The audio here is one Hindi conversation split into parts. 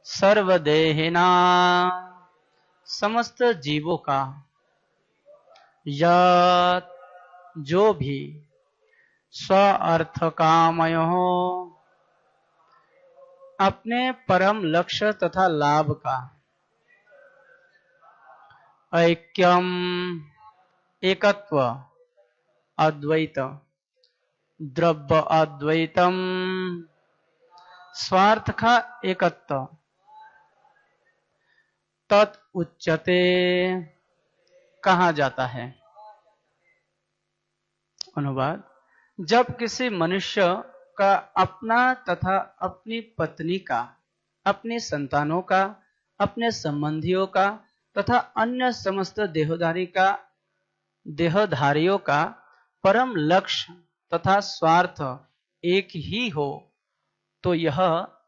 सर्वदेहिना समस्त जीवों का यत् जो भी स्व अर्थ कामयो अपने परम लक्ष्य तथा लाभ का ऐक्यम एकत्व अद्वैत द्रव्य अद्वैतम स्वार्थ का एकत्व तत् उच्यते कहा जाता है। अनुवाद। जब किसी मनुष्य का अपना तथा अपनी पत्नी का, अपने संतानों का, अपने संबंधियों का तथा अन्य समस्त देहधारियों का परम लक्ष्य तथा स्वार्थ एक ही हो तो यह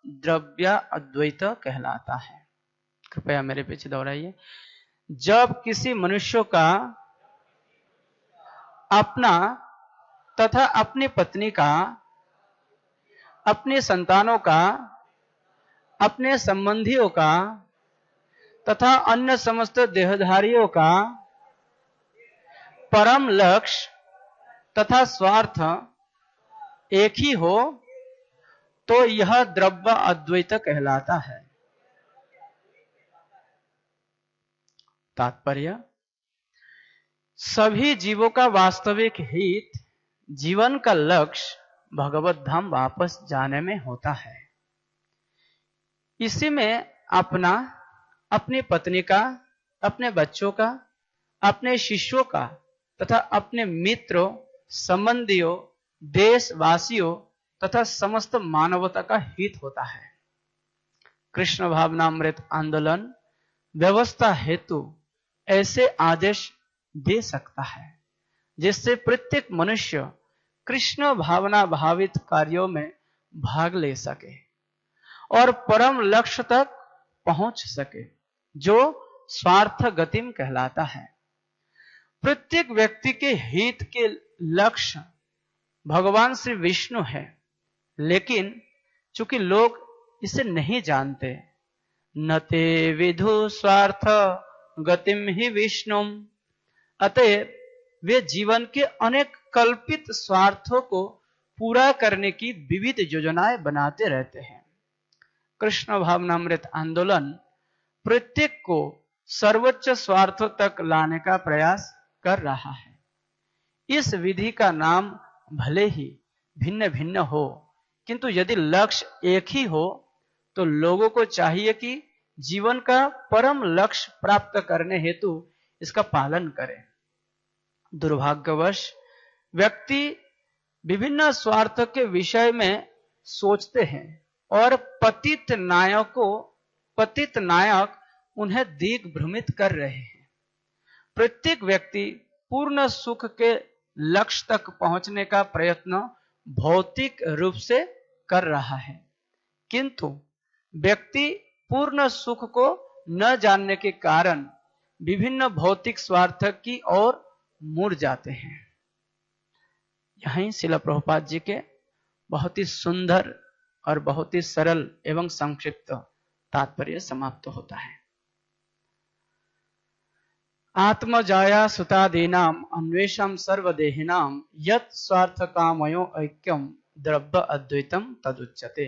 द्रव्य अद्वैत कहलाता है। कृपया मेरे पीछे दोहराइए। जब किसी मनुष्य का अपना तथा अपनी पत्नी का, अपने संतानों का, अपने संबंधियों का तथा अन्य समस्त देहधारियों का परम लक्ष्य तथा स्वार्थ एक ही हो तो यह द्रव्य अद्वैत कहलाता है। तात्पर्य। सभी जीवों का वास्तविक हित, जीवन का लक्ष्य भगवत धाम वापस जाने में होता है। इसी में अपना, अपनी पत्नी का, अपने बच्चों का, अपने शिष्यों का तथा अपने मित्रों, संबंधियों, देशवासियों तथा समस्त मानवता का हित होता है। कृष्ण भावनामृत आंदोलन व्यवस्था हेतु ऐसे आदेश दे सकता है जिससे प्रत्येक मनुष्य कृष्ण भावना भावित कार्यों में भाग ले सके और परम लक्ष्य तक पहुंच सके, जो स्वार्थ गतिम कहलाता है। प्रत्येक व्यक्ति के हित के लक्ष्य भगवान श्री विष्णु है, लेकिन चूंकि लोग इसे नहीं जानते, न ते विदु स्वार्थ गतिम ही विष्णुम, अतः वे जीवन के अनेक कल्पित स्वार्थों को पूरा करने की विविध योजनाएं बनाते रहते हैं। कृष्ण भावनामृत आंदोलन प्रत्येक को सर्वोच्च स्वार्थों तक लाने का प्रयास कर रहा है। इस विधि का नाम भले ही भिन्न भिन्न हो, किंतु यदि लक्ष्य एक ही हो तो लोगों को चाहिए कि जीवन का परम लक्ष्य प्राप्त करने हेतु इसका पालन करें। दुर्भाग्यवश व्यक्ति विभिन्न स्वार्थों के विषय में सोचते हैं और पतित नायक उन्हें दिग्भ्रमित कर रहे हैं। प्रत्येक व्यक्ति पूर्ण सुख के लक्ष्य तक पहुंचने का प्रयत्न भौतिक रूप से कर रहा है, किंतु व्यक्ति पूर्ण सुख को न जानने के कारण विभिन्न भौतिक स्वार्थ की ओर मुड़ जाते हैं। यहीं श्रील प्रभुपाद जी के बहुत ही सुंदर और बहुत ही सरल एवं संक्षिप्त तात्पर्य समाप्त होता है। आत्मजाया सुतादीनाम अन्वेषम सर्वदेहिनाम यत् स्वार्थ कामयो ऐक्यम द्रव्य अद्वैतम तदुच्यते।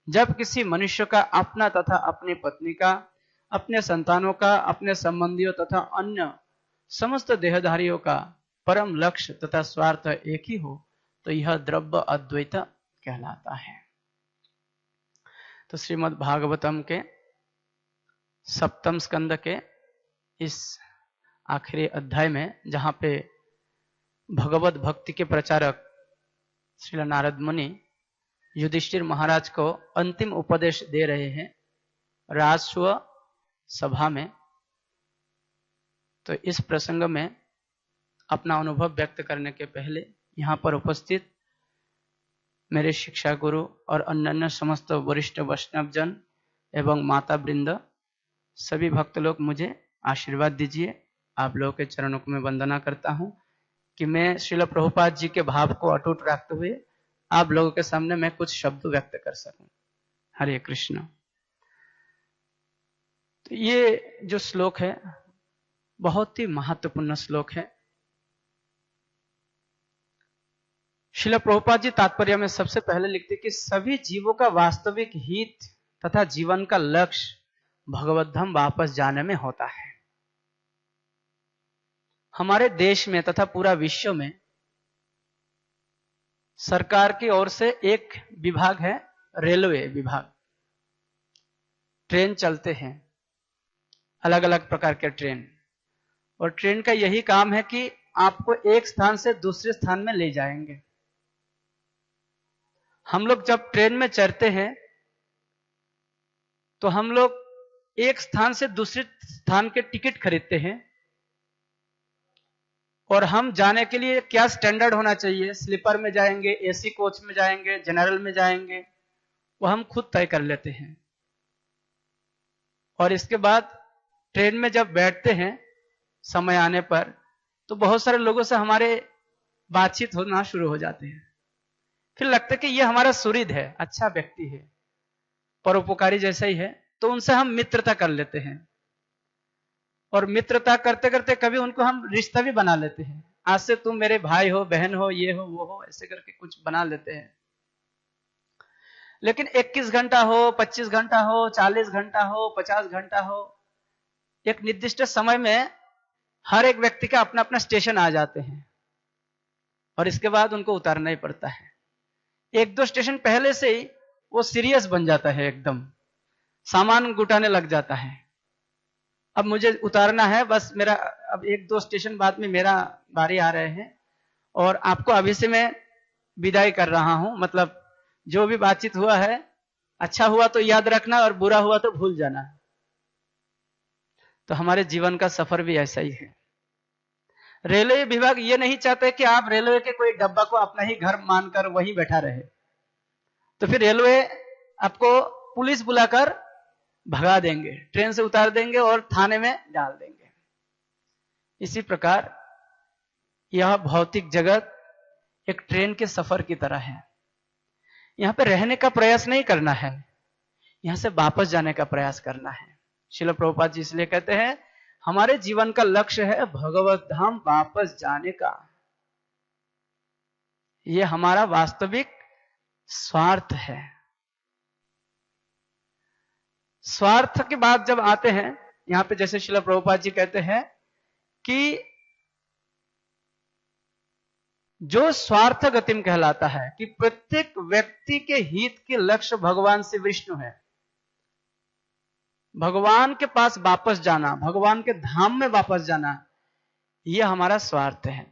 जब किसी मनुष्य का अपना तथा अपनी पत्नी का, अपने संतानों का, अपने संबंधियों तथा अन्य समस्त देहधारियों का परम लक्ष्य तथा स्वार्थ एक ही हो तो यह द्रव्य अद्वैत कहलाता है। तो श्रीमद् भागवतम के सप्तम स्कंद के इस आखिरी अध्याय में, जहां पे भगवत भक्ति के प्रचारक श्रील नारद मुनि युधिष्ठिर महाराज को अंतिम उपदेश दे रहे हैं राजस्व सभा में, तो इस प्रसंग में अपना अनुभव व्यक्त करने के पहले यहाँ पर उपस्थित मेरे शिक्षा गुरु और अन्य समस्त वरिष्ठ वैष्णव जन एवं माता वृंद, सभी भक्त लोग मुझे आशीर्वाद दीजिए। आप लोगों के चरणों को मैं वंदना करता हूँ कि मैं श्रील प्रभुपाद जी के भाव को अटूट रखते हुए आप लोगों के सामने मैं कुछ शब्द व्यक्त कर सकूं। हरे कृष्ण। तो ये जो श्लोक है बहुत ही महत्वपूर्ण श्लोक है। श्रील प्रभुपाद जी तात्पर्य में सबसे पहले लिखते कि सभी जीवों का वास्तविक हित तथा जीवन का लक्ष्य भगवत धाम वापस जाने में होता है। हमारे देश में तथा पूरा विश्व में सरकार की ओर से एक विभाग है, रेलवे विभाग। ट्रेन चलते हैं, अलग अलग प्रकार के ट्रेन, और ट्रेन का यही काम है कि आपको एक स्थान से दूसरे स्थान में ले जाएंगे। हम लोग जब ट्रेन में चढ़ते हैं तो हम लोग एक स्थान से दूसरे स्थान के टिकट खरीदते हैं, और हम जाने के लिए क्या स्टैंडर्ड होना चाहिए, स्लीपर में जाएंगे, एसी कोच में जाएंगे, जनरल में जाएंगे, वो हम खुद तय कर लेते हैं। और इसके बाद ट्रेन में जब बैठते हैं समय आने पर, तो बहुत सारे लोगों से हमारे बातचीत होना शुरू हो जाते हैं। फिर लगता है कि ये हमारा सुहृद है, अच्छा व्यक्ति है, परोपकारी जैसा ही है, तो उनसे हम मित्रता कर लेते हैं। और मित्रता करते करते कभी उनको हम रिश्ता भी बना लेते हैं। आज से तुम मेरे भाई हो, बहन हो, ये हो, वो हो, ऐसे करके कुछ बना लेते हैं। लेकिन 21 घंटा हो, 25 घंटा हो, 40 घंटा हो, 50 घंटा हो, एक निर्दिष्ट समय में हर एक व्यक्ति का अपना अपना स्टेशन आ जाते हैं, और इसके बाद उनको उतारना ही पड़ता है। एक दो स्टेशन पहले से ही वो सीरियस बन जाता है, एकदम सामान गुटाने लग जाता है। अब मुझे उतारना है, बस मेरा अब एक दो स्टेशन बाद में मेरा बारी आ रहे हैं, और आपको अभी से मैं विदाई कर रहा हूं। मतलब जो भी बातचीत हुआ है, अच्छा हुआ तो याद रखना और बुरा हुआ तो भूल जाना। तो हमारे जीवन का सफर भी ऐसा ही है। रेलवे विभाग ये नहीं चाहते कि आप रेलवे के कोई डब्बा को अपना ही घर मानकर वहीं बैठा रहे, तो फिर रेलवे आपको पुलिस बुलाकर भगा देंगे, ट्रेन से उतार देंगे और थाने में डाल देंगे। इसी प्रकार यह भौतिक जगत एक ट्रेन के सफर की तरह है। यहां पे रहने का प्रयास नहीं करना है, यहां से वापस जाने का प्रयास करना है। श्रील प्रभुपाद जी इसलिए कहते हैं हमारे जीवन का लक्ष्य है भगवत धाम वापस जाने का। यह हमारा वास्तविक स्वार्थ है। स्वार्थ के बाद जब आते हैं यहां पे, जैसे श्रील प्रभुपाद जी कहते हैं कि जो स्वार्थ गतिम कहलाता है कि प्रत्येक व्यक्ति के हित के लक्ष्य भगवान से विष्णु है। भगवान के पास वापस जाना, भगवान के धाम में वापस जाना, यह हमारा स्वार्थ है।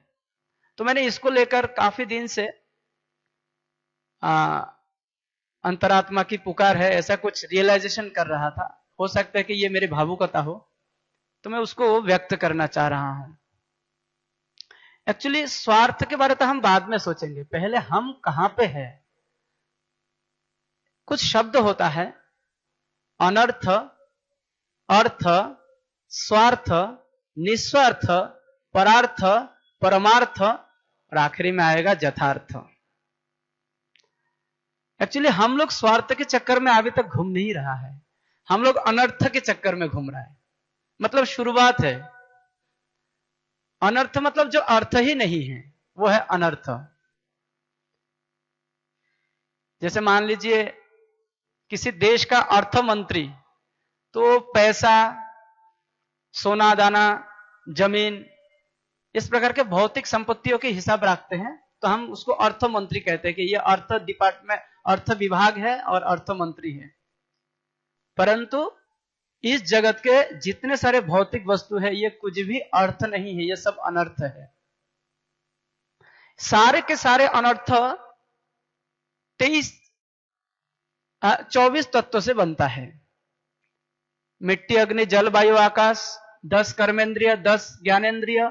तो मैंने इसको लेकर काफी दिन से अंतरात्मा की पुकार है, ऐसा कुछ रियलाइजेशन कर रहा था। हो सकता है कि ये मेरी भावुकता हो, तो मैं उसको व्यक्त करना चाह रहा हूं। एक्चुअली स्वार्थ के बारे में हम बाद में सोचेंगे, पहले हम कहां पे हैं। कुछ शब्द होता है, अनर्थ, अर्थ, स्वार्थ, निस्वार्थ, परार्थ, परमार्थ, और आखिरी में आएगा यथार्थ। एक्चुअली हम लोग स्वार्थ के चक्कर में अभी तक घूम नहीं रहा है, हम लोग अनर्थ के चक्कर में घूम रहा है। मतलब शुरुआत है। अनर्थ मतलब जो अर्थ ही नहीं है वो है अनर्थ। जैसे मान लीजिए किसी देश का अर्थ मंत्री, तो पैसा, सोना दाना, जमीन, इस प्रकार के भौतिक संपत्तियों के हिसाब रखते हैं, तो हम उसको अर्थ मंत्री कहते हैं कि ये अर्थ डिपार्टमेंट, अर्थ विभाग है और अर्थ मंत्री है। परंतु इस जगत के जितने सारे भौतिक वस्तु है ये कुछ भी अर्थ नहीं है, ये सब अनर्थ है। सारे के सारे अनर्थ 24 तत्वों से बनता है। मिट्टी, अग्नि, जल, वायु, आकाश, 10 कर्मेंद्रिय, 10 ज्ञानेंद्रिय,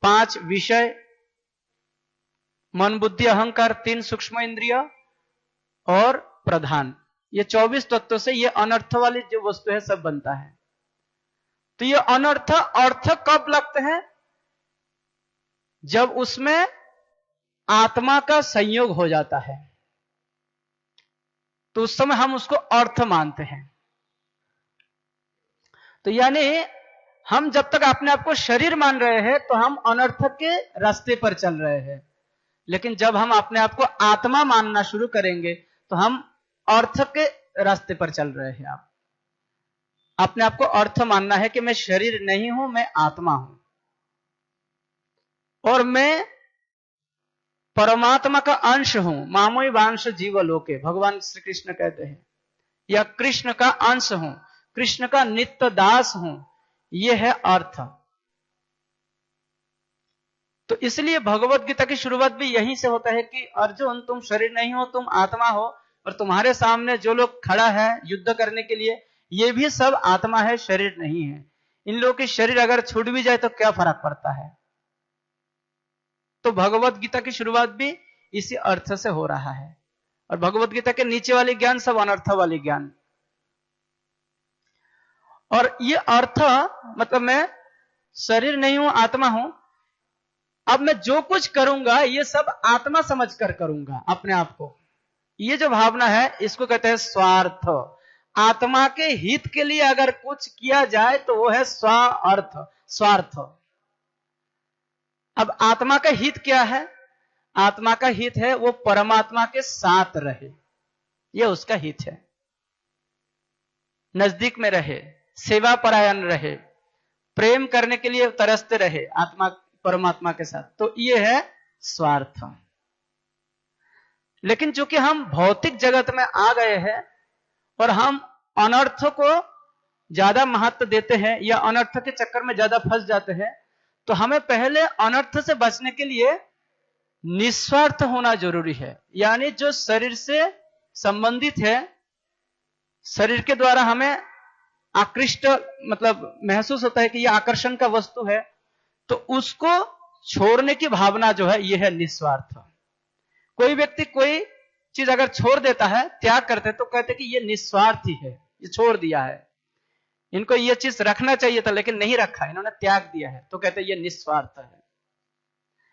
5 विषय, मन, बुद्धि, अहंकार, 3 सूक्ष्म इंद्रिय और प्रधान। ये 24 तत्वों से ये अनर्थ वाली जो वस्तु है सब बनता है। तो ये अनर्थ अर्थ कब लगते हैं? जब उसमें आत्मा का संयोग हो जाता है। तो उस समय हम उसको अर्थ मानते हैं। तो यानी हम जब तक अपने आप को शरीर मान रहे हैं तो हम अनर्थक के रास्ते पर चल रहे हैं, लेकिन जब हम अपने आप को आत्मा मानना शुरू करेंगे तो हम अर्थ के रास्ते पर चल रहे हैं। आप अपने आप को अर्थ मानना है कि मैं शरीर नहीं हूं, मैं आत्मा हूं और मैं परमात्मा का अंश हूं। मामोई वांश जीवलोके, भगवान श्री कृष्ण कहते हैं, या कृष्ण का अंश हूं, कृष्ण का नित्य दास हूं, यह है अर्थ। तो इसलिए भगवत गीता की शुरुआत भी यहीं से होता है कि अर्जुन तुम शरीर नहीं हो, तुम आत्मा हो, और तुम्हारे सामने जो लोग खड़ा है युद्ध करने के लिए, ये भी सब आत्मा है, शरीर नहीं है। इन लोगों के शरीर अगर छूट भी जाए तो क्या फर्क पड़ता है। तो भगवत गीता की शुरुआत भी इसी अर्थ से हो रहा है, और भगवत गीता के नीचे वाले ज्ञान सब अनर्थ वाले ज्ञान। और ये अर्थ मतलब मैं शरीर नहीं हूं, आत्मा हूं, अब मैं जो कुछ करूंगा ये सब आत्मा समझकर करूंगा अपने आप को। ये जो भावना है इसको कहते हैं स्वार्थ। आत्मा के हित के लिए अगर कुछ किया जाए तो वो है स्वार्थ, स्वार्थ। अब आत्मा का हित क्या है? आत्मा का हित है वो परमात्मा के साथ रहे, ये उसका हित है, नजदीक में रहे, सेवा परायण रहे, प्रेम करने के लिए तरसते रहे आत्मा परमात्मा के साथ, तो ये है स्वार्थ। लेकिन चूंकि हम भौतिक जगत में आ गए हैं और हम अनर्थ को ज्यादा महत्व देते हैं या अनर्थ के चक्कर में ज्यादा फंस जाते हैं, तो हमें पहले अनर्थ से बचने के लिए निस्वार्थ होना जरूरी है। यानी जो शरीर से संबंधित है, शरीर के द्वारा हमें आकृष्ट मतलब महसूस होता है कि यह आकर्षण का वस्तु है, तो उसको छोड़ने की भावना जो है यह है निस्वार्थ। कोई व्यक्ति कोई चीज अगर छोड़ देता है, त्याग करते हैं, तो कहते हैं कि यह निस्वार्थी है, ये छोड़ दिया है, इनको यह चीज रखना चाहिए था लेकिन नहीं रखा, इन्होंने त्याग दिया है, तो कहते हैं यह निस्वार्थ है।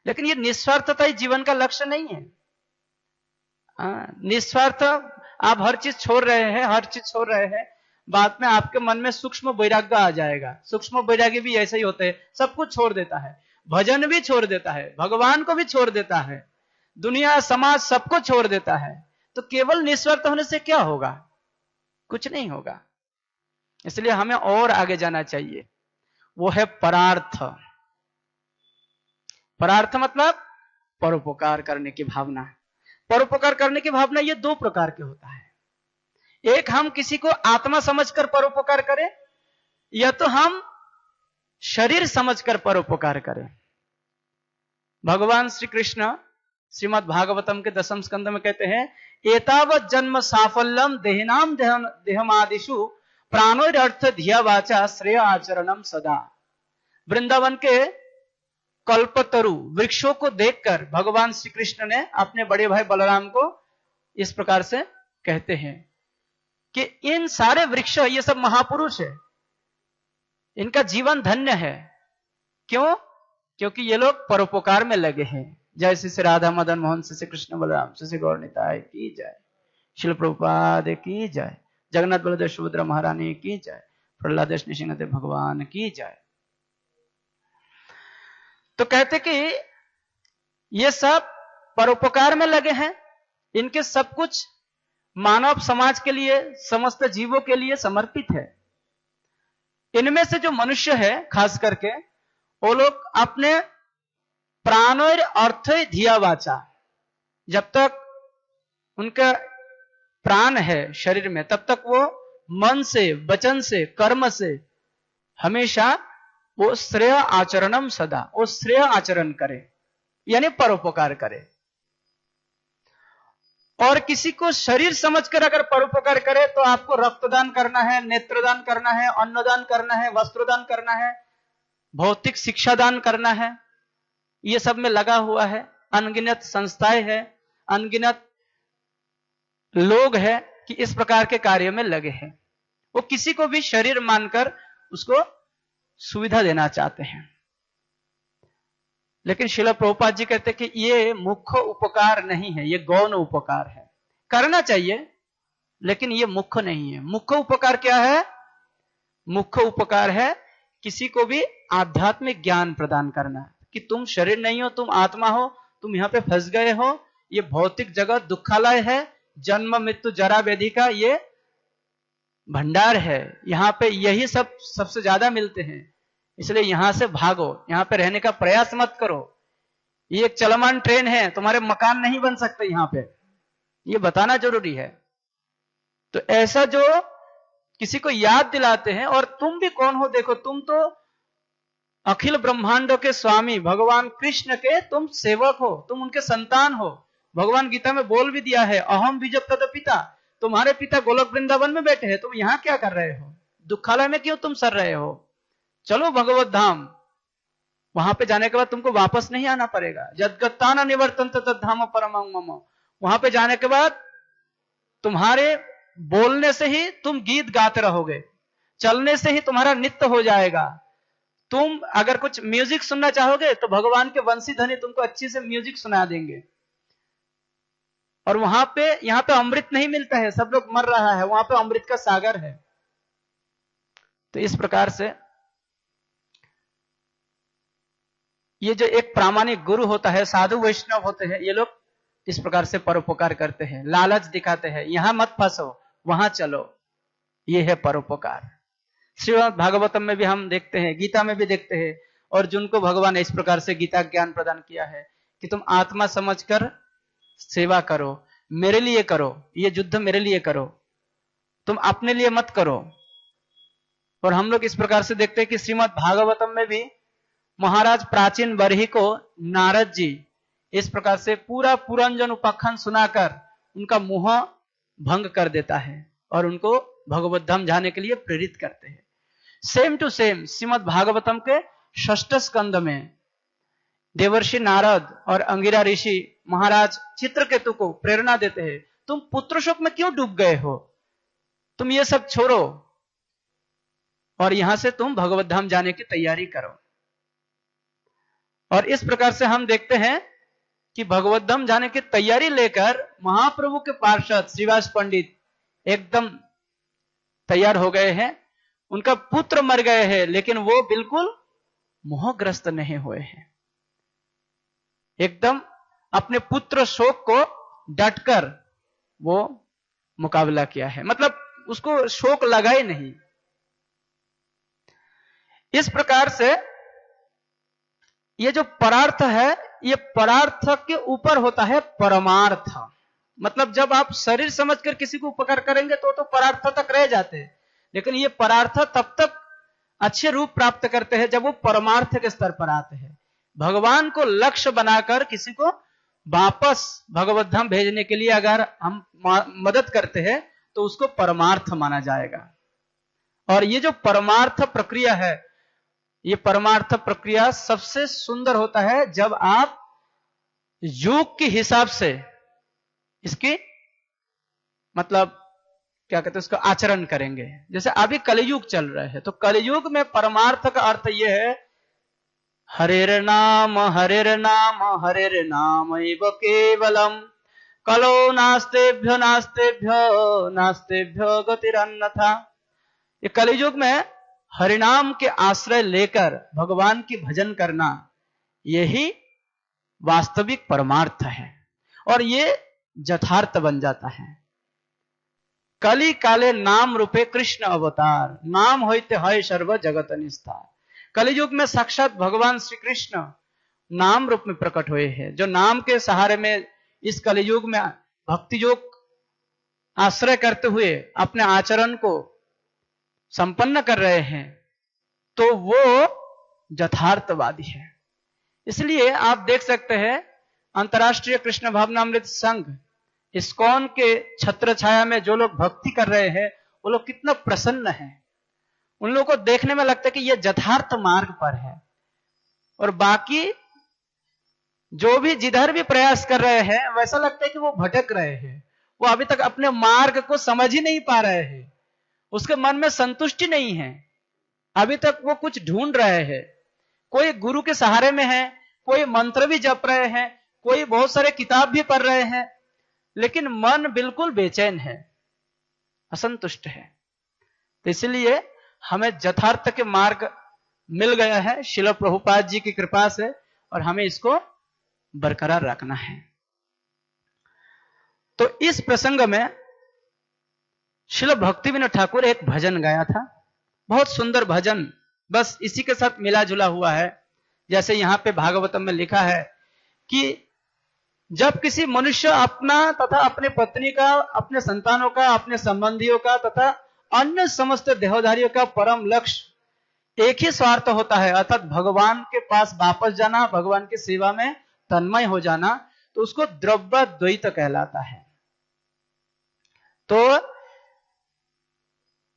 लेकिन यह निस्वार्थता ही जीवन का लक्ष्य नहीं है। निस्वार्थ आप हर चीज छोड़ रहे हैं, हर चीज छोड़ रहे हैं, बाद में आपके मन में सूक्ष्म वैराग्य आ जाएगा। सूक्ष्म वैराग्य भी ऐसे ही होते हैं, सब कुछ छोड़ देता है, भजन भी छोड़ देता है, भगवान को भी छोड़ देता है, दुनिया समाज सबको छोड़ देता है, तो केवल निस्वार्थ होने से क्या होगा? कुछ नहीं होगा। इसलिए हमें और आगे जाना चाहिए, वो है परार्थ। परार्थ मतलब परोपकार करने की भावना। परोपकार करने की भावना ये दो प्रकार के होता है। एक, हम किसी को आत्मा समझकर परोपकार करें, या तो हम शरीर समझकर परोपकार करें। भगवान श्री कृष्ण श्रीमद् भागवतम के 10वें स्कंद में कहते हैं, एतावत जन्म साफल्यम देहनाम देहमादिषु प्राणोरर्थ धिया वाचा श्रेय आचरणम सदा। वृंदावन के कल्पतरु वृक्षों को देखकर भगवान श्री कृष्ण ने अपने बड़े भाई बलराम को इस प्रकार से कहते हैं कि इन सारे वृक्ष, ये सब महापुरुष है, इनका जीवन धन्य है। क्यों? क्योंकि ये लोग परोपकार में लगे हैं। जय श्री राधा मदन मोहन, श्री कृष्ण बलराम, श्री गौर निताय की जय, शिल प्रभुपाद की जय, जगन्नाथ बलदेव सुभद्रा महारानी की जय, प्रहलाद नृसिंहदेव भगवान की जय। तो कहते कि ये सब परोपकार में लगे हैं, इनके सब कुछ मानव समाज के लिए, समस्त जीवों के लिए समर्पित है। इनमें से जो मनुष्य है खास करके, वो लोग अपने प्राणोर अर्थ धिया वाचा, जब तक उनका प्राण है शरीर में, तब तक वो मन से, वचन से, कर्म से हमेशा वो श्रेय आचरणम सदा, वो श्रेय आचरण करे, यानी परोपकार करे। और किसी को शरीर समझकर अगर परोपकार करे तो आपको रक्तदान करना है, नेत्रदान करना है, अन्नदान करना है, वस्त्रदान करना है, भौतिक शिक्षा दान करना है, ये सब में लगा हुआ है। अनगिनत संस्थाएं हैं, अनगिनत लोग हैं कि इस प्रकार के कार्य में लगे हैं। वो किसी को भी शरीर मानकर उसको सुविधा देना चाहते हैं। लेकिन श्रील प्रभुपाद जी कहते हैं कि ये मुख्य उपकार नहीं है, ये गौण उपकार है। करना चाहिए, लेकिन ये मुख्य नहीं है। मुख्य उपकार क्या है? मुख्य उपकार है किसी को भी आध्यात्मिक ज्ञान प्रदान करना, कि तुम शरीर नहीं हो, तुम आत्मा हो, तुम यहाँ पे फंस गए हो, ये भौतिक जगत दुखालय है, जन्म मृत्यु जरा व्याधि का ये भंडार है, यहाँ पे यही सब सबसे ज्यादा मिलते हैं, इसलिए यहां से भागो, यहाँ पे रहने का प्रयास मत करो, ये एक चलमान ट्रेन है, तुम्हारे मकान नहीं बन सकते यहाँ पे, ये बताना जरूरी है। तो ऐसा जो किसी को याद दिलाते हैं, और तुम भी कौन हो, देखो तुम तो अखिल ब्रह्मांडों के स्वामी भगवान कृष्ण के तुम सेवक हो, तुम उनके संतान हो। भगवान गीता में बोल भी दिया है, अहम बीज तद पिता, तुम्हारे पिता गोलोक वृंदावन में बैठे हैं, तुम यहां क्या कर रहे हो, दुखालय में क्यों तुम सर रहे हो? चलो भगवत धाम, वहां पे जाने के बाद तुमको वापस नहीं आना पड़ेगा। यद्गत्ता न निवर्तन्त तद्धाम परमं मम, वहां पे जाने के बाद तुम्हारे बोलने से ही तुम गीत गाते रहोगे, चलने से ही तुम्हारा नित्य हो जाएगा। तुम अगर कुछ म्यूजिक सुनना चाहोगे तो भगवान के वंशी ध्वनि तुमको अच्छी से म्यूजिक सुना देंगे। और वहां पे, यहां पे अमृत नहीं मिलता है, सब लोग मर रहा है, वहां पे अमृत का सागर है। तो इस प्रकार से ये जो एक प्रामाणिक गुरु होता है, साधु वैष्णव होते हैं, ये लोग इस प्रकार से परोपकार करते हैं, लालच दिखाते हैं, यहां मत फंसो वहां चलो, ये है परोपकार। श्रीमद् भागवतम में भी हम देखते हैं, गीता में भी देखते हैं, अर्जुन को भगवान ने इस प्रकार से गीता ज्ञान प्रदान किया है कि तुम आत्मा समझकर सेवा करो, मेरे लिए करो, ये युद्ध मेरे लिए करो, तुम अपने लिए मत करो। और हम लोग इस प्रकार से देखते हैं कि श्रीमद् भागवतम में भी महाराज प्राचीन बरही को नारद जी इस प्रकार से पूरा पुरंजन उपाख्यान सुनाकर उनका मोह भंग कर देता है और उनको भगवत धाम जाने के लिए प्रेरित करते हैं। Same to same Shrimad Bhagavatam के षष्ठ स्कंद में देवर्षि नारद और अंगिरा ऋषि महाराज चित्रकेतु को प्रेरणा देते हैं, तुम पुत्र शोक में क्यों डूब गए हो, तुम ये सब छोड़ो और यहां से तुम भगवत धाम जाने की तैयारी करो। और इस प्रकार से हम देखते हैं कि भगवत धाम जाने की तैयारी लेकर महाप्रभु के पार्षद श्रीवास पंडित एकदम तैयार हो गए हैं। उनका पुत्र मर गए हैं, लेकिन वो बिल्कुल मोहग्रस्त नहीं हुए हैं, एकदम अपने पुत्र शोक को डटकर वो मुकाबला किया है, मतलब उसको शोक लगा ही नहीं। इस प्रकार से ये जो परार्थ है, ये परार्थ के ऊपर होता है परमार्थ। मतलब जब आप शरीर समझकर किसी को उपकार करेंगे तो परार्थ तक रह जाते हैं, लेकिन ये परार्थ तब तक अच्छे रूप प्राप्त करते हैं जब वो परमार्थ के स्तर पर आते हैं। भगवान को लक्ष्य बनाकर किसी को वापस भगवत धाम भेजने के लिए अगर हम मदद करते हैं तो उसको परमार्थ माना जाएगा। और ये जो परमार्थ प्रक्रिया है, ये परमार्थ प्रक्रिया सबसे सुंदर होता है जब आप युग के हिसाब से इसकी मतलब क्या कहते हैं उसका आचरण करेंगे। जैसे अभी कलयुग चल रहा है, तो कलयुग में परमार्थ का अर्थ यह है हरेर नाम हरेर नाम एव केवलम कलो नास्तेभ्यो नास्तेभ्यो नास्तेभ्यो गतिरन्यथा। ये कलयुग में हरिनाम के आश्रय लेकर भगवान की भजन करना, यही वास्तविक परमार्थ है और ये यथार्थ बन जाता है। कली काले नाम रूपे कृष्ण अवतार, नाम होते है सर्व जगत निस्तार। कलियुग में साक्षात भगवान श्री कृष्ण नाम रूप में प्रकट हुए हैं, जो नाम के सहारे में इस कलियुग में भक्ति योग आश्रय करते हुए अपने आचरण को संपन्न कर रहे हैं, तो वो यथार्थवादी है। इसलिए आप देख सकते हैं अंतर्राष्ट्रीय कृष्ण भावनामृत संघ इस्कॉन के छत्र छाया में जो लोग भक्ति कर रहे हैं वो लोग कितना प्रसन्न हैं। उन लोगों को देखने में लगता है कि ये यथार्थ मार्ग पर है, और बाकी जो भी जिधर भी प्रयास कर रहे हैं वैसा लगता है कि वो भटक रहे हैं, वो अभी तक अपने मार्ग को समझ ही नहीं पा रहे हैं, उसके मन में संतुष्टि नहीं है, अभी तक वो कुछ ढूंढ रहे हैं। कोई गुरु के सहारे में है, कोई मंत्र भी जप रहे हैं, कोई बहुत सारे किताब भी पढ़ रहे हैं, लेकिन मन बिल्कुल बेचैन है। असंतुष्ट है। तो इसलिए हमें यथार्थ के मार्ग मिल गया है श्रील प्रभुपाद जी की कृपा से, और हमें इसको बरकरार रखना है। तो इस प्रसंग में श्रील भक्तिविनोद ठाकुर एक भजन गाया था, बहुत सुंदर भजन, बस इसी के साथ मिला जुला हुआ है। जैसे यहां पे भागवतम में लिखा है कि जब किसी मनुष्य अपना तथा अपने पत्नी का, अपने संतानों का, अपने संबंधियों का तथा अन्य समस्त देहधारियों का परम लक्ष्य एक ही स्वार्थ होता है, अर्थात भगवान के पास वापस जाना, भगवान की सेवा में तन्मय हो जाना, तो उसको द्रव्य द्वैत कहलाता है। तो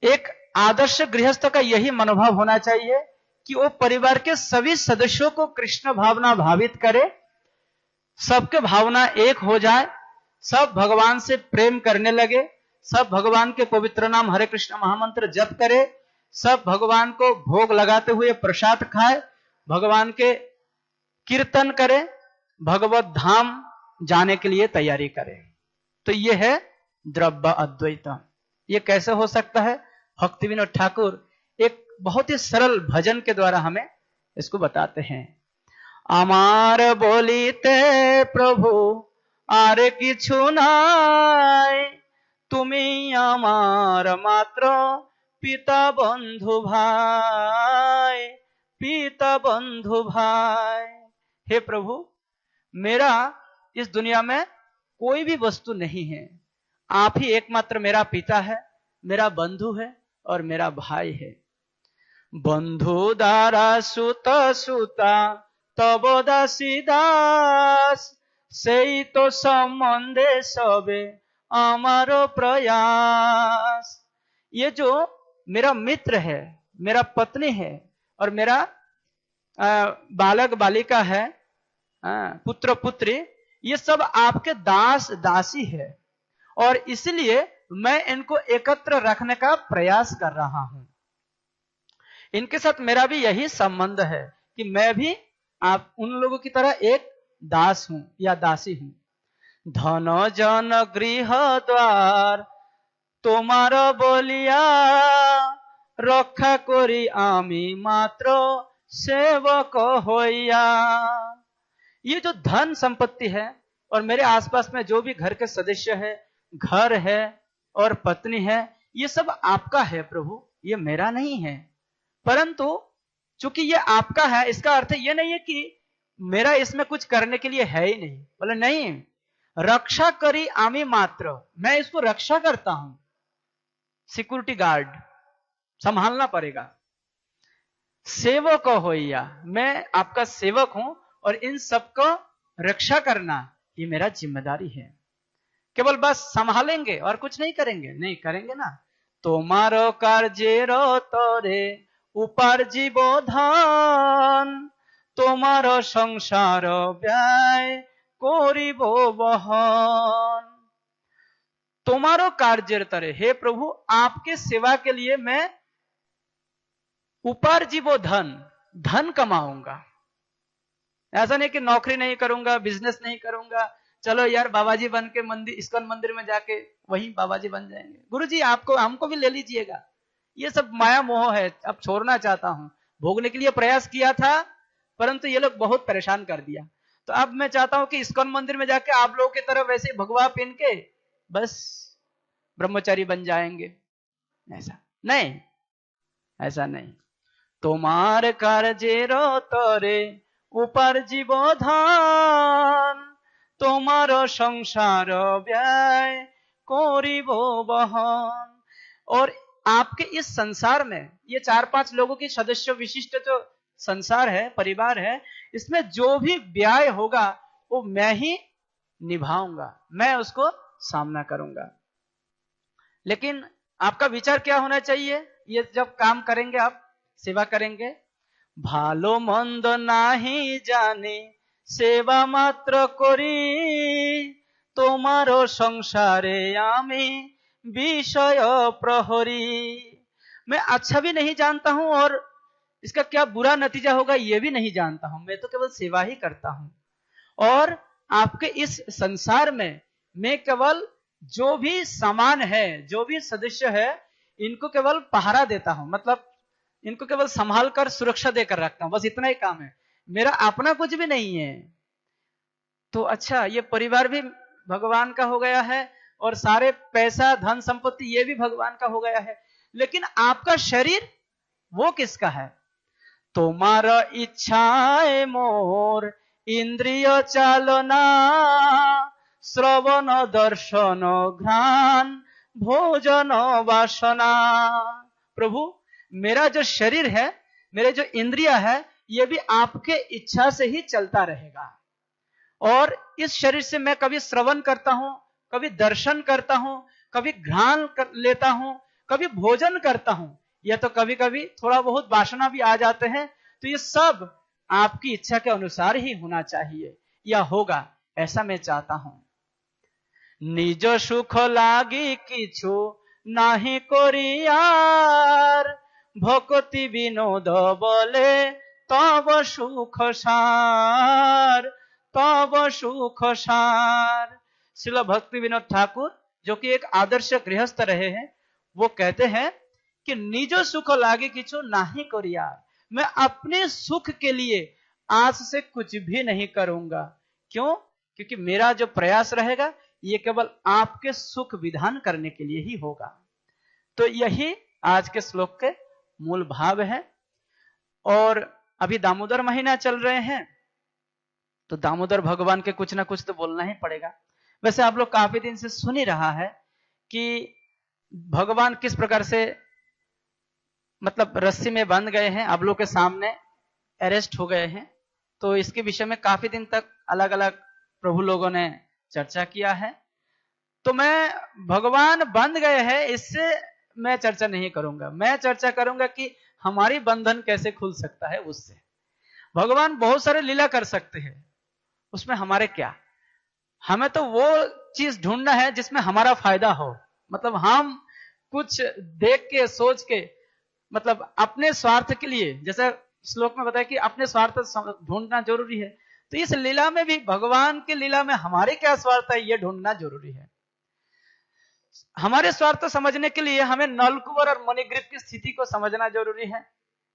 एक आदर्श गृहस्थ का यही मनोभाव होना चाहिए कि वो परिवार के सभी सदस्यों को कृष्ण भावना भावित करे, सबके भावना एक हो जाए, सब भगवान से प्रेम करने लगे, सब भगवान के पवित्र नाम हरे कृष्ण महामंत्र जप करे, सब भगवान को भोग लगाते हुए प्रसाद खाए, भगवान के कीर्तन करे, भगवत धाम जाने के लिए तैयारी करे। तो यह है द्रव्य अद्वैत। ये कैसे हो सकता है? भक्तिविनोद ठाकुर एक बहुत ही सरल भजन के द्वारा हमें इसको बताते हैं। आमार बोलिते प्रभु आर किछु नाई, तुमी आमार मात्र पिता बंधु भाई, पिता बंधु भाई। हे प्रभु, मेरा इस दुनिया में कोई भी वस्तु नहीं है, आप ही एकमात्र मेरा पिता है, मेरा बंधु है और मेरा भाई है। बंधु दारा सुत सुता तब दासी दास, सेई तो संबंधे सबे हमारो प्रयास। ये जो मेरा मित्र है, मेरा पत्नी है और मेरा बालक बालिका है, पुत्र पुत्री, ये सब आपके दास दासी है, और इसलिए मैं इनको एकत्र रखने का प्रयास कर रहा हूं। इनके साथ मेरा भी यही संबंध है कि मैं भी आप उन लोगों की तरह एक दास हूं या दासी हूं। धन जन गृह द्वार তোমার বলিয়া, रक्षा करी आमी मात्र सेवक होइया। ये जो धन संपत्ति है और मेरे आसपास में जो भी घर के सदस्य है, घर है और पत्नी है, ये सब आपका है प्रभु, ये मेरा नहीं है। परंतु चूंकि ये आपका है, इसका अर्थ ये नहीं है कि मेरा इसमें कुछ करने के लिए है ही नहीं। बोले नहीं, रक्षा करी आमी मात्र, मैं इसको रक्षा करता हूं, सिक्योरिटी गार्ड, संभालना पड़ेगा। सेवक होइया, मैं आपका सेवक हूं और इन सबको रक्षा करना ये मेरा जिम्मेदारी है। केवल बस संभालेंगे और कुछ नहीं करेंगे? नहीं करेंगे ना। तुम्हारो कार्जेर तरे उपार्जिब धन, तुम्हारो संसार व्यय करिब बहन। तुम्हारो कार्जेर तरे, हे प्रभु आपके सेवा के लिए मैं उपार्जिबो धन, धन कमाऊंगा। ऐसा नहीं कि नौकरी नहीं करूंगा, बिजनेस नहीं करूंगा, चलो यार बाबाजी बन के मंदिर, इस्कॉन मंदिर में जाके वहीं बाबाजी बन जाएंगे। गुरुजी आपको हमको भी ले लीजिएगा। ये सब माया मोह है, अब छोड़ना चाहता हूं। भोगने के लिए प्रयास किया था परंतु ये लोग बहुत परेशान कर दिया, तो अब मैं चाहता हूं कि इस्कॉन मंदिर में जाके आप लोगों की तरफ वैसे भगवा पहन के बस ब्रह्मचारी बन जाएंगे। ऐसा नहीं, ऐसा नहीं। तुम्हार कार्जेर तरे उपार्जिब धन, तुम्हार संसार व्यय करिब बहन। और आपके इस संसार में ये 4-5 लोगों की सदस्य विशिष्ट जो संसार है, परिवार है, इसमें जो भी व्यय होगा वो मैं ही निभाऊंगा, मैं उसको सामना करूंगा। लेकिन आपका विचार क्या होना चाहिए? ये जब काम करेंगे, आप सेवा करेंगे, भालो मंद नाही जाने सेवा मात्र करी, तुम्हारो संसारे आमी विषय प्रहरी। मैं अच्छा भी नहीं जानता हूं और इसका क्या बुरा नतीजा होगा ये भी नहीं जानता हूं, मैं तो केवल सेवा ही करता हूं। और आपके इस संसार में मैं केवल जो भी सामान है, जो भी सदस्य है, इनको केवल पहरा देता हूं, मतलब इनको केवल संभाल कर सुरक्षा देकर रखता हूं, बस इतना ही काम है, मेरा अपना कुछ भी नहीं है। तो अच्छा, ये परिवार भी भगवान का हो गया है और सारे पैसा धन संपत्ति ये भी भगवान का हो गया है, लेकिन आपका शरीर वो किसका है? তোমার ইচ্ছায় মোর ইন্দ্রিয় চালনা, শ্রবণ দর্শন ঘ্রাণ भोजन वासना। प्रभु, मेरा जो शरीर है, मेरे जो इंद्रिया है, ये भी आपके इच्छा से ही चलता रहेगा। और इस शरीर से मैं कभी श्रवण करता हूं, कभी दर्शन करता हूं, कभी घ्राण कर लेता हूं, कभी भोजन करता हूं, या तो कभी कभी थोड़ा बहुत वासना भी आ जाते हैं। तो ये सब आपकी इच्छा के अनुसार ही होना चाहिए या होगा, ऐसा मैं चाहता हूं। निज सुख लागी किछु नाहि करियार, भक्ति विनोद बोले तब सुख सार, तब सुख सार। श्रील भक्ति विनोद ठाकुर, जो कि एक आदर्श गृहस्थ रहे हैं, वो कहते हैं कि निजो सुख लागे किछु नाही करियार, मैं अपने सुख के लिए आज से कुछ भी नहीं करूंगा। क्यों? क्योंकि मेरा जो प्रयास रहेगा ये केवल आपके सुख विधान करने के लिए ही होगा। तो यही आज के श्लोक के मूल भाव है। और अभी दामोदर महीना चल रहे हैं, तो दामोदर भगवान के कुछ ना कुछ तो बोलना ही पड़ेगा। वैसे आप लोग काफी दिन से सुन ही रहा है कि भगवान किस प्रकार से मतलब रस्सी में बंध गए हैं, आप लोग के सामने अरेस्ट हो गए हैं। तो इसके विषय में काफी दिन तक अलग अलग प्रभु लोगों ने चर्चा किया है। तो मैं भगवान बंध गए हैं इससे मैं चर्चा नहीं करूंगा, मैं चर्चा करूंगा कि हमारी बंधन कैसे खुल सकता है उससे। भगवान बहुत सारे लीला कर सकते हैं, उसमें हमारे क्या, हमें तो वो चीज ढूंढना है जिसमें हमारा फायदा हो। मतलब हम कुछ देख के सोच के, मतलब अपने स्वार्थ के लिए, जैसा श्लोक में बताया कि अपने स्वार्थ ढूंढना जरूरी है, तो इस लीला में भी भगवान की लीला में हमारे क्या स्वार्थ है ये ढूंढना जरूरी है। हमारे स्वार्थ समझने के लिए हमें नलकुबर और मणिग्रीव की स्थिति को समझना जरूरी है।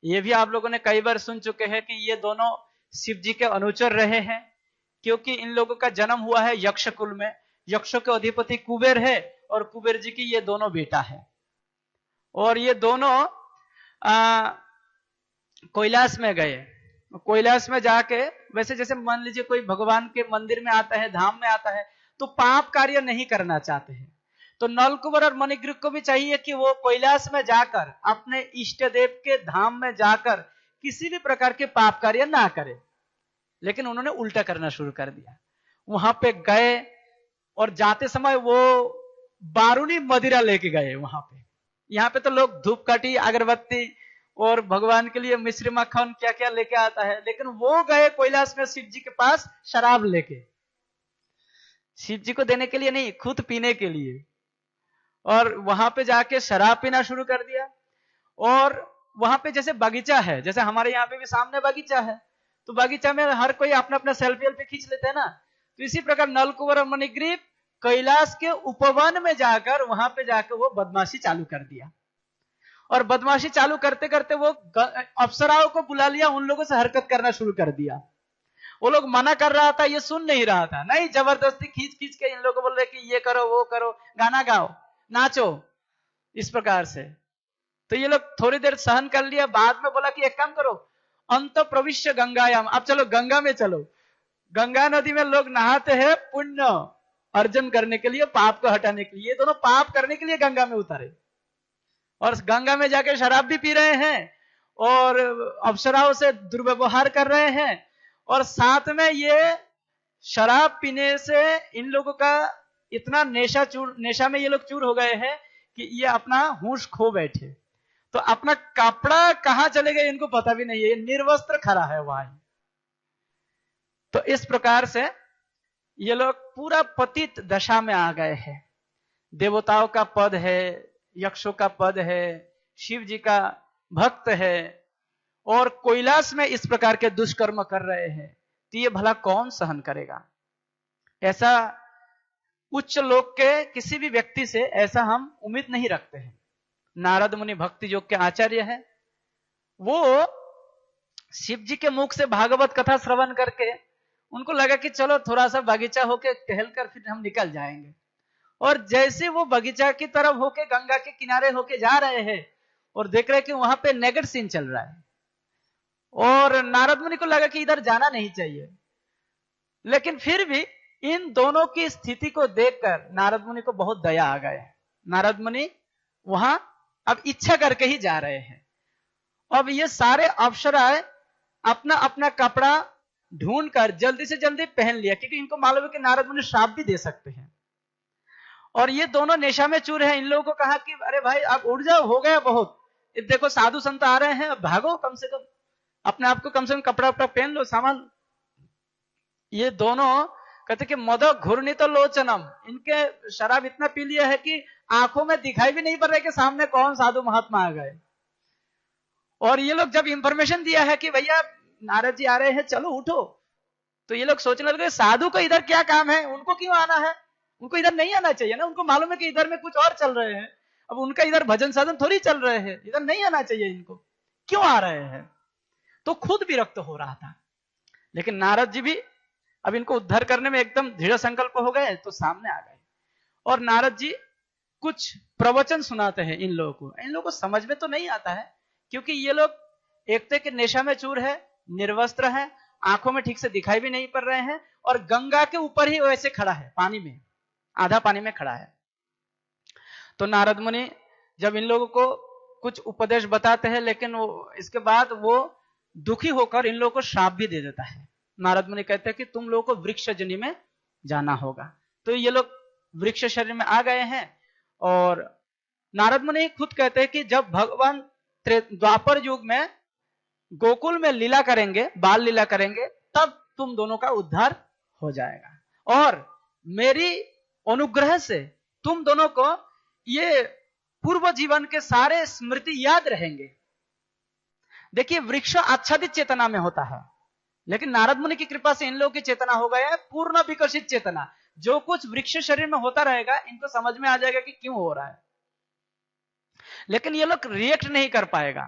ये भी आप लोगों ने कई बार सुन चुके हैं कि ये दोनों शिव जी के अनुचर रहे हैं, क्योंकि इन लोगों का जन्म हुआ है यक्ष कुल में। यक्षों के अधिपति कुबेर है और कुबेर जी की ये दोनों बेटा है। और ये दोनों कैलाश में गए। कैलाश में जाके, वैसे जैसे मान लीजिए कोई भगवान के मंदिर में आता है, धाम में आता है, तो पाप कार्य नहीं करना चाहते हैं। तो नलकुबर और मणिग्रीव को भी चाहिए कि वो कैलाश में जाकर, अपने इष्ट देव के धाम में जाकर किसी भी प्रकार के पाप कार्य ना करे, लेकिन उन्होंने उल्टा करना शुरू कर दिया। वहां पे गए और जाते समय वो बारूनी मदिरा लेके गए वहां पे। यहाँ पे तो लोग धूपकाठी, अगरबत्ती और भगवान के लिए मिश्री मक्खन क्या क्या लेके आता है, लेकिन वो गए कैलाश में शिव जी के पास शराब लेके, शिव जी को देने के लिए नहीं, खुद पीने के लिए। और वहां पे जाके शराब पीना शुरू कर दिया। और वहां पे जैसे बगीचा है, जैसे हमारे यहाँ पे भी सामने बगीचा है, तो बगीचा में हर कोई अपना अपना सेल्फी वेल्फी खींच लेते हैं ना, तो इसी प्रकार नलकुबर और मणिग्रीव कैलाश के उपवन में जाकर, वहां पे जाकर वो बदमाशी चालू कर दिया। और बदमाशी चालू करते करते वो अप्सराओं को बुला लिया, उन लोगों से हरकत करना शुरू कर दिया। वो लोग मना कर रहा था, ये सुन नहीं रहा था, नहीं जबरदस्ती खींच खींच के इन लोगों को बोल रहे कि ये करो वो करो, गाना गाओ, नाचो, इस प्रकार से। तो ये लोग थोड़ी देर सहन कर लिया, बाद में बोला कि एक काम करो, अंत प्रविश्य गंगायाम, अब चलो गंगा में चलो। गंगा नदी में लोग नहाते हैं पुण्य अर्जन करने के लिए, पाप को हटाने के लिए। ये दोनों पाप करने के लिए गंगा में उतरे और गंगा में जाके शराब भी पी रहे हैं और अप्सराओं से दुर्व्यवहार कर रहे हैं। और साथ में ये शराब पीने से इन लोगों का इतना नेशा में ये लोग चूर हो गए हैं कि ये अपना होश खो बैठे। तो अपना कपड़ा कहां चले गए इनको पता भी नहीं है, ये निर्वस्त्र खड़ा है वहां। तो इस प्रकार से ये लोग पूरा पतित दशा में आ गए हैं। देवताओं का पद है, यक्षों का पद है, शिव जी का भक्त है, और कैलाश में इस प्रकार के दुष्कर्म कर रहे हैं। तो ये भला कौन सहन करेगा? ऐसा उच्च लोक के किसी भी व्यक्ति से ऐसा हम उम्मीद नहीं रखते हैं। नारद मुनि भक्ति योग के आचार्य है, वो शिव जी के मुख से भागवत कथा श्रवण करके उनको लगा कि चलो थोड़ा सा बगीचा होके टहलकर फिर हम निकल जाएंगे। और जैसे वो बगीचा की तरफ होके गंगा के किनारे होके जा रहे हैं और देख रहे हैं कि वहां पे नेगेट सीन चल रहा है, और नारद मुनि को लगा कि इधर जाना नहीं चाहिए। लेकिन फिर भी इन दोनों की स्थिति को देखकर नारद मुनि को बहुत दया आ गया। नारद मुनि वहां अब इच्छा करके ही जा रहे हैं। अब ये सारे अप्सराएं अपना अपना कपड़ा ढूंढकर जल्दी से जल्दी पहन लिया, क्योंकि इनको मालूम है कि नारद मुनि श्राप भी दे सकते हैं। और ये दोनों नेशा में चूर हैं। इन लोगों को कहा कि अरे भाई आप उठ जाओ, हो गया बहुत, देखो साधु संत आ रहे हैं, अब भागो, कम से कम अपने आप को कम से कम कपड़ा वपड़ा पहन लो, सामान। ये दोनों कहते कि मद घूर्णित लोचनम, इनके शराब इतना पी लिया है कि आंखों में दिखाई भी नहीं पड़ रहा है कि सामने कौन साधु महात्मा आ गए। और ये लोग जब इंफॉर्मेशन दिया है कि भैया नारद जी आ रहे हैं, चलो उठो, तो ये लोग सोचने लगे साधु को इधर क्या काम है, उनको क्यों आना है, उनको इधर नहीं आना चाहिए ना, उनको मालूम है कि इधर में कुछ और चल रहे हैं, अब उनका इधर भजन साधन थोड़ी चल रहे हैं, इधर नहीं आना चाहिए, इनको क्यों आ रहे हैं। तो खुद विरक्त हो रहा था। लेकिन नारद जी भी अब इनको उद्धार करने में एकदम दृढ़ संकल्प हो गए, तो सामने आ गए और नारद जी कुछ प्रवचन सुनाते हैं इन लोगों को। इन लोगों को समझ में तो नहीं आता है, क्योंकि ये लोग एक तो नेशा में चूर है, निर्वस्त्र है, आंखों में ठीक से दिखाई भी नहीं पड़ रहे हैं, और गंगा के ऊपर ही वैसे खड़ा है, पानी में, आधा पानी में खड़ा है। तो नारद मुनि जब इन लोगों को कुछ उपदेश बताते हैं, लेकिन वो इसके बाद वो दुखी होकर इन लोगों को श्राप भी दे देता है। नारद मुनि कहते हैं कि तुम लोगों को वृक्ष जनी में जाना होगा। तो ये लोग वृक्ष शरीर में आ गए हैं। और नारद मुनि खुद कहते हैं कि जब भगवान द्वापर युग में गोकुल में लीला करेंगे, बाल लीला करेंगे, तब तुम दोनों का उद्धार हो जाएगा, और मेरी अनुग्रह से तुम दोनों को ये पूर्व जीवन के सारे स्मृति याद रहेंगे। देखिए, वृक्ष आच्छादित चेतना में होता है, लेकिन नारद मुनि की कृपा से इन लोगों की चेतना हो गया है पूर्ण विकसित चेतना। जो कुछ वृक्ष शरीर में होता रहेगा इनको समझ में आ जाएगा कि क्यों हो रहा है, लेकिन ये लोग रिएक्ट नहीं कर पाएगा,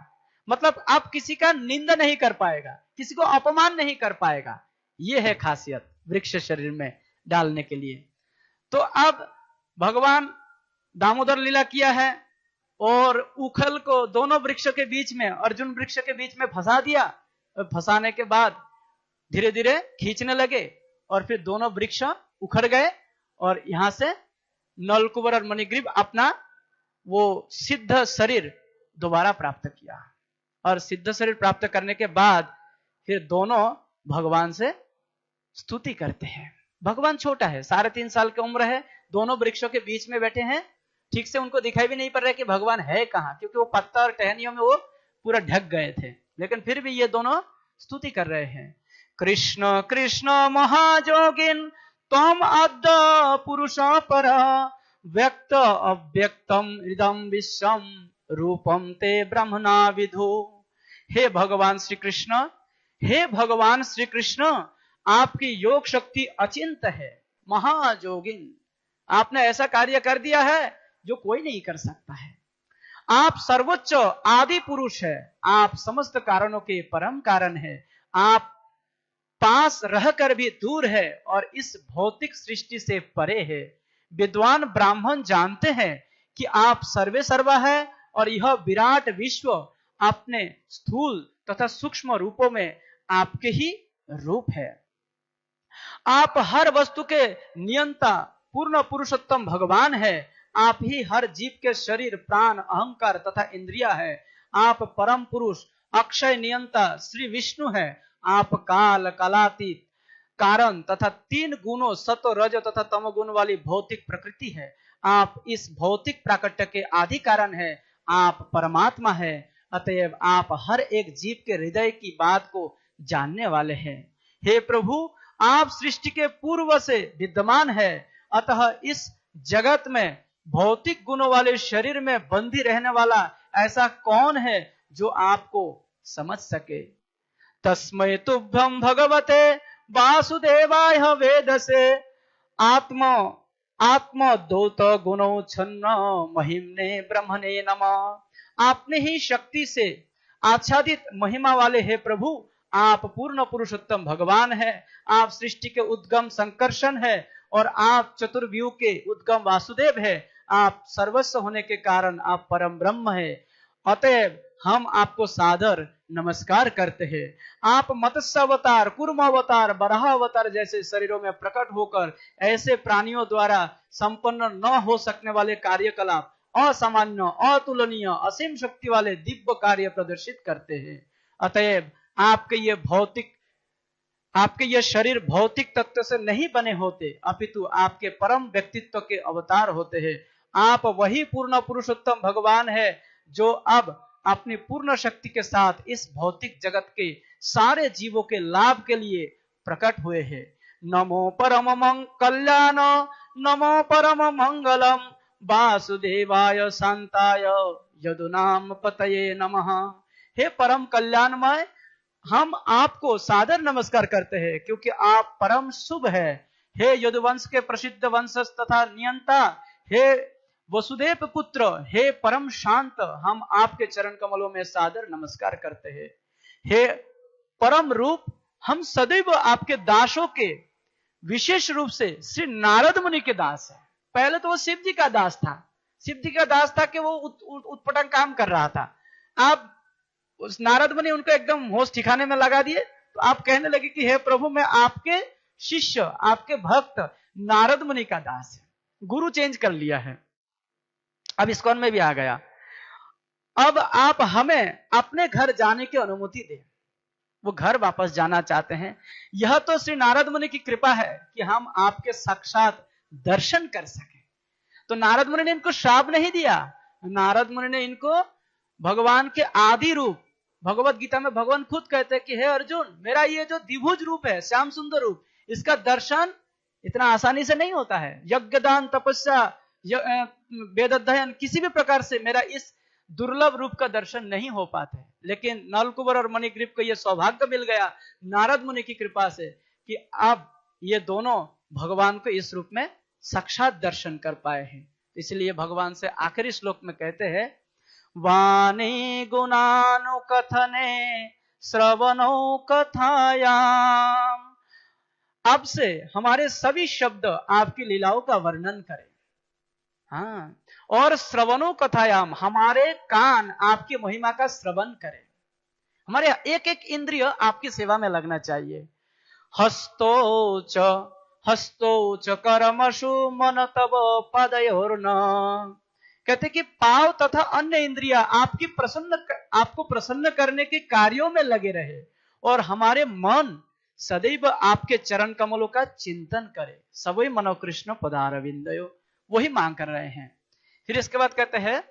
मतलब आप किसी का निंदा नहीं कर पाएगा, किसी को अपमान नहीं कर पाएगा। ये है खासियत वृक्ष शरीर में डालने के लिए। तो अब भगवान दामोदर लीला किया है और उखल को दोनों वृक्ष के बीच में, अर्जुन वृक्ष के बीच में फंसा दिया। फंसाने के बाद धीरे धीरे खींचने लगे और फिर दोनों वृक्ष उखड़ गए, और यहां से नलकुबर और मणिग्रीव अपना वो सिद्ध शरीर दोबारा प्राप्त किया। और सिद्ध शरीर प्राप्त करने के बाद फिर दोनों भगवान से स्तुति करते हैं। भगवान छोटा है, 3.5 साल की उम्र है, दोनों वृक्षों के बीच में बैठे हैं, ठीक से उनको दिखाई भी नहीं पड़ रहा है कि भगवान है कहां, क्योंकि वो पत्ता और टहनियों में वो पूरा ढक गए थे। लेकिन फिर भी ये दोनों स्तुति कर रहे हैं। कृष्ण कृष्ण महाजोगिन तम अद्य पुरुष पर व्यक्त अव्यक्तम हृदम विश्वम रूपम ते ब्रह्मणा विधो। हे भगवान श्री कृष्ण, हे भगवान श्री कृष्ण, आपकी योग शक्ति अचिंत है, महाजोगिन, आपने ऐसा कार्य कर दिया है जो कोई नहीं कर सकता है। आप सर्वोच्च आदि पुरुष है, आप समस्त कारणों के परम कारण है, आप पास रहकर भी दूर है और इस भौतिक सृष्टि से परे है। विद्वान ब्राह्मण जानते हैं कि आप सर्वे सर्वा है और यह विराट विश्व अपने स्थूल तथा सूक्ष्म रूपों में आपके ही रूप है। आप हर वस्तु के नियंता पूर्ण पुरुषोत्तम भगवान है। आप ही हर जीव के शरीर, प्राण, अहंकार तथा इंद्रिया है। आप परम पुरुष, अक्षय नियंता श्री विष्णु है। आप काल, कालातीत, कारण तथा 3 गुणों सत्व, रज तथा तम गुण वाली भौतिक प्रकृति है। आप इस भौतिक प्राकट्य के आदि कारण है। आप परमात्मा है, अतएव आप हर एक जीव के हृदय की बात को जानने वाले हैं। हे प्रभु, आप सृष्टि के पूर्व से विद्यमान है, अतः इस जगत में भौतिक गुणों वाले शरीर में बंधी रहने वाला ऐसा कौन है जो आपको समझ सके। तस्मै तुभ्यं भगवते वासुदेवाय वेदसे आत्मा आत्मोद्योत गुणो छन्न महिमने ब्रह्मणे नमः। आपने ही शक्ति से आच्छादित महिमा वाले है प्रभु, आप पूर्ण पुरुषोत्तम भगवान है, आप सृष्टि के उद्गम संकर्षण है और आप चतुर्व्यूह के उद्गम वासुदेव है, आप सर्वस्व होने के कारण आप परम ब्रह्म है। अतएव हम आपको सादर नमस्कार करते हैं। आप मत्स्य अवतार, कूर्म अवतार, बराह अवतार जैसे शरीरों में प्रकट होकर ऐसे प्राणियों द्वारा संपन्न न हो सकने वाले कार्यकलाप, असामान्य, अतुलनीय, असीम शक्ति वाले दिव्य कार्य प्रदर्शित करते हैं। अतएव आपके ये शरीर भौतिक तत्व से नहीं बने होते, अपितु आपके परम व्यक्तित्व के अवतार होते हैं। आप वही पूर्ण पुरुषोत्तम भगवान है जो अब अपनी पूर्ण शक्ति के साथ इस भौतिक जगत के सारे जीवों के लाभ के लिए प्रकट हुए हैं। नमो परम कल्याण, नमो परम मंगलम वासुदेवाय शांताय यदुनाम पतये नमः। हे परम कल्याणमय, हम आपको सादर नमस्कार करते हैं क्योंकि आप परम शुभ है। हे यदुवंश के प्रसिद्ध वंशज तथा नियंता, हे वसुदेव पुत्र, हे परम शांत, हम आपके चरण कमलों में सादर नमस्कार करते हैं। हे परम रूप, हम सदैव आपके दासों के, विशेष रूप से श्री नारद मुनि के दास है। पहले तो वो शिव जी का दास था, शिव जी का दास था कि वो उत्पटन काम कर रहा था। आप उस नारद मुनि उनको एकदम होश ठिकाने में लगा दिए, तो आप कहने लगे कि हे प्रभु, मैं आपके शिष्य, आपके भक्त नारद मुनि का दास है। गुरु चेंज कर लिया है, अब इस्कॉन में भी आ गया। अब आप हमें अपने घर जाने की अनुमति दें। वो घर वापस जाना चाहते हैं। यह तो श्री नारद मुनि की कृपा है कि हम आपके साक्षात दर्शन कर सके। तो नारद मुनि ने इनको श्राप नहीं दिया, नारद मुनि ने इनको भगवान के आदि रूप, भगवत गीता में भगवान खुद कहते हैं कि हे अर्जुन, मेरा ये जो द्विभुज रूप है, श्याम सुंदर रूप, इसका दर्शन इतना आसानी से नहीं होता है। यज्ञ, दान, तपस्या, वेद अध्ययन, किसी भी प्रकार से मेरा इस दुर्लभ रूप का दर्शन नहीं हो पाते। लेकिन नलकुबर और मणिग्रीव को यह सौभाग्य मिल गया नारद मुनि की कृपा से कि अब ये दोनों भगवान को इस रूप में साक्षात दर्शन कर पाए हैं। इसलिए भगवान से आखिरी श्लोक में कहते हैं, वाणी गुणानुकथने श्रवणो कथायाम। अब से हमारे सभी शब्द आपकी लीलाओं का वर्णन करें। हाँ, और श्रवणो कथायाम, हमारे कान आपकी महिमा का श्रवण करें। हमारे एक एक इंद्रिय आपकी सेवा में लगना चाहिए। हस्तो च कर्मसु मन तब पादयोर्न। कहते कि पांव तथा अन्य इंद्रिया आपको प्रसन्न करने के कार्यों में लगे रहे और हमारे मन सदैव आपके चरण कमलों का चिंतन करे। सवै मनो कृष्ण पदारविंदयो, वही मांग कर रहे हैं। फिर इसके बाद कहते हैं,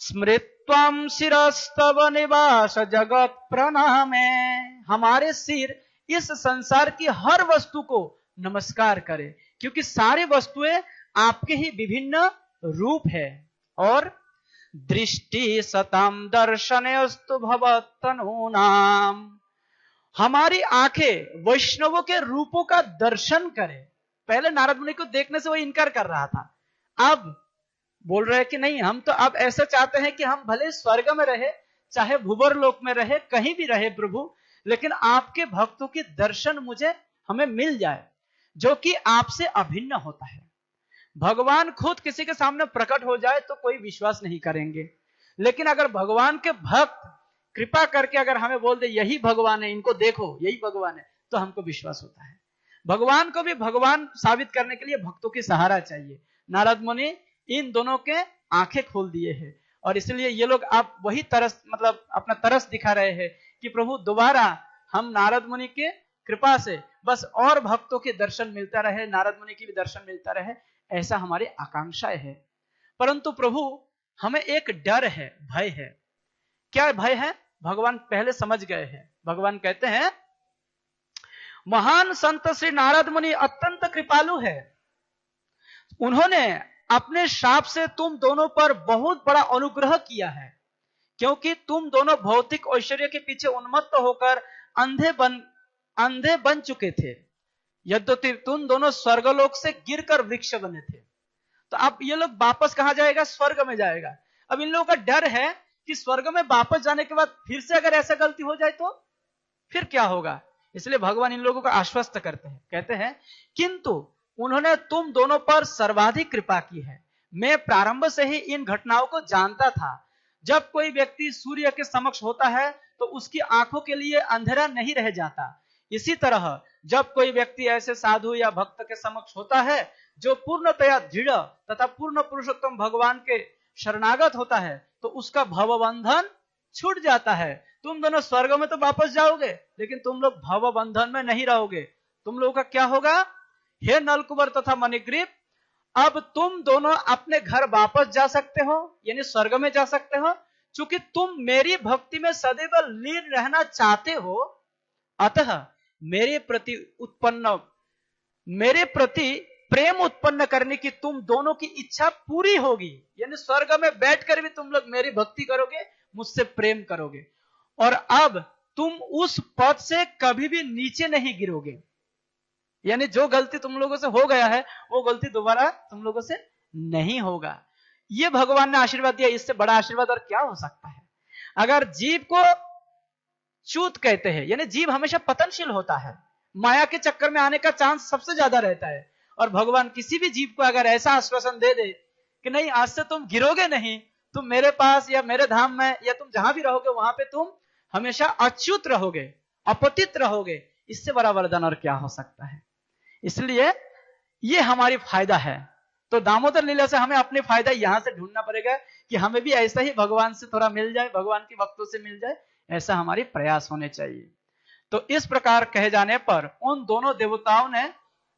स्मृत्वम शिरस्तव निवास जगत प्रणामे। हमारे सिर इस संसार की हर वस्तु को नमस्कार करे, क्योंकि सारी वस्तुएं आपके ही विभिन्न रूप है। और दृष्टि सताम दर्शनेस्तु भवतनूनाम, हमारी आंखें वैष्णवों के रूपों का दर्शन करे। पहले नारद मुनि को देखने से वो इनकार कर रहा था, अब बोल रहे कि नहीं, हम तो अब ऐसा चाहते हैं कि हम भले स्वर्ग में रहे, चाहे भूवर लोक में रहे, कहीं भी रहे प्रभु, लेकिन आपके भक्तों के दर्शन हमें मिल जाए, जो कि आपसे अभिन्न होता है। भगवान खुद किसी के सामने प्रकट हो जाए तो कोई विश्वास नहीं करेंगे, लेकिन अगर भगवान के भक्त कृपा करके अगर हमें बोल दे यही भगवान है, इनको देखो यही भगवान है, तो हमको विश्वास होता है। भगवान को भी भगवान साबित करने के लिए भक्तों की सहारा चाहिए। नारद मुनि इन दोनों के आंखें खोल दिए हैं, और इसलिए ये लोग आप वही तरस, मतलब अपना तरस दिखा रहे हैं कि प्रभु दोबारा हम नारद मुनि के कृपा से बस और भक्तों के दर्शन मिलता रहे, नारद मुनि की भी दर्शन मिलता रहे, ऐसा हमारी आकांक्षाएं है। परंतु प्रभु हमें एक डर है, भय है। क्या भय है? भगवान पहले समझ गए हैं। भगवान कहते हैं, महान संत श्री नारद मुनि अत्यंत कृपालु है, उन्होंने अपने शाप से तुम दोनों पर बहुत बड़ा अनुग्रह किया है, क्योंकि तुम दोनों भौतिक ऐश्वर्य के पीछे उन्मत्त होकर अंधे बन चुके थे। यद्यपि तुम दोनों स्वर्गलोक से गिरकर वृक्ष बने थे। तो अब ये लोग वापस कहां जाएगा? स्वर्ग में जाएगा। अब इन लोगों का डर है कि स्वर्ग में वापस जाने के बाद फिर से अगर ऐसा गलती हो जाए तो फिर क्या होगा। इसलिए भगवान इन लोगों को आश्वस्त करते हैं, कहते हैं किंतु उन्होंने तुम दोनों पर सर्वाधिक कृपा की है। मैं प्रारंभ से ही इन घटनाओं को जानता था। जब कोई व्यक्ति सूर्य के समक्ष होता है तो उसकी आंखों के लिए अंधेरा नहीं रह जाता। इसी तरह जब कोई व्यक्ति ऐसे साधु या भक्त के समक्ष होता है जो पूर्णतया दृढ़ तथा पूर्ण पुरुषोत्तम भगवान के शरणागत होता है तो उसका भवबंधन छूट जाता है। तुम दोनों स्वर्ग में तो वापस जाओगे, लेकिन तुम लोग भवबंधन में नहीं रहोगे। तुम लोगों का क्या होगा? हे नलकुबर तथा मणिग्रीव, अब तुम दोनों अपने घर वापस जा सकते हो, यानी स्वर्ग में जा सकते हो। चूंकि तुम मेरी भक्ति में सदैव लीन रहना चाहते हो, अतः मेरे प्रति प्रेम उत्पन्न करने की तुम दोनों की इच्छा पूरी होगी। यानी स्वर्ग में बैठकर भी तुम लोग मेरी भक्ति करोगे, मुझसे प्रेम करोगे, और अब तुम उस पद से कभी भी नीचे नहीं गिरोगे। यानी जो गलती तुम लोगों से हो गया है वो गलती दोबारा तुम लोगों से नहीं होगा। ये भगवान ने आशीर्वाद दिया। इससे बड़ा आशीर्वाद और क्या हो सकता है। अगर जीव को च्यूत कहते हैं, यानी जीव हमेशा पतनशील होता है, माया के चक्कर में आने का चांस सबसे ज्यादा रहता है, और भगवान किसी भी जीव को अगर ऐसा आश्वासन दे दे कि नहीं आज से तुम गिरोगे नहीं, तुम मेरे पास या मेरे धाम में या तुम जहां भी रहोगे वहां पे तुम हमेशा अच्युत रहोगे, अपतित रहोगे, इससे बड़ा वरदान और क्या हो सकता है। इसलिए ये हमारी फायदा है। तो दामोदर लीला से हमें अपने फायदा यहां से ढूंढना पड़ेगा कि हमें भी ऐसा ही भगवान से थोड़ा मिल जाए, भगवान की भक्तों से मिल जाए, ऐसा हमारी प्रयास होने चाहिए। तो इस प्रकार कहे जाने पर उन दोनों देवताओं ने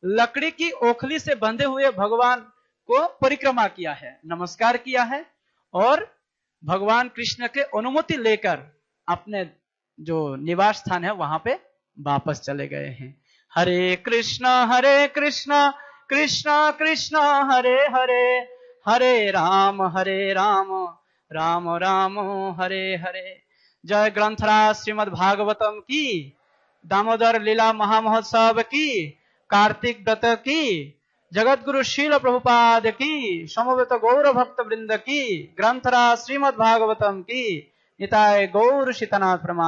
लकड़ी की ओखली से बंधे हुए भगवान को परिक्रमा किया है, नमस्कार किया है, और भगवान कृष्ण के अनुमति लेकर अपने जो निवास स्थान है वहां पे वापस चले गए हैं। हरे कृष्ण कृष्ण कृष्ण हरे हरे, हरे राम राम राम हरे हरे। जय ग्रंथराज श्रीमद् भागवतम की, दामोदर लीला महामहोत्सव की, कार्तिक व्रत की, जगत गुरु शील प्रभुपाद की, समवेत गौर भक्त वृंद की, ग्रंथराज श्रीमद् भागवतम की। निताय गौर शीतनाथ प्रमाण।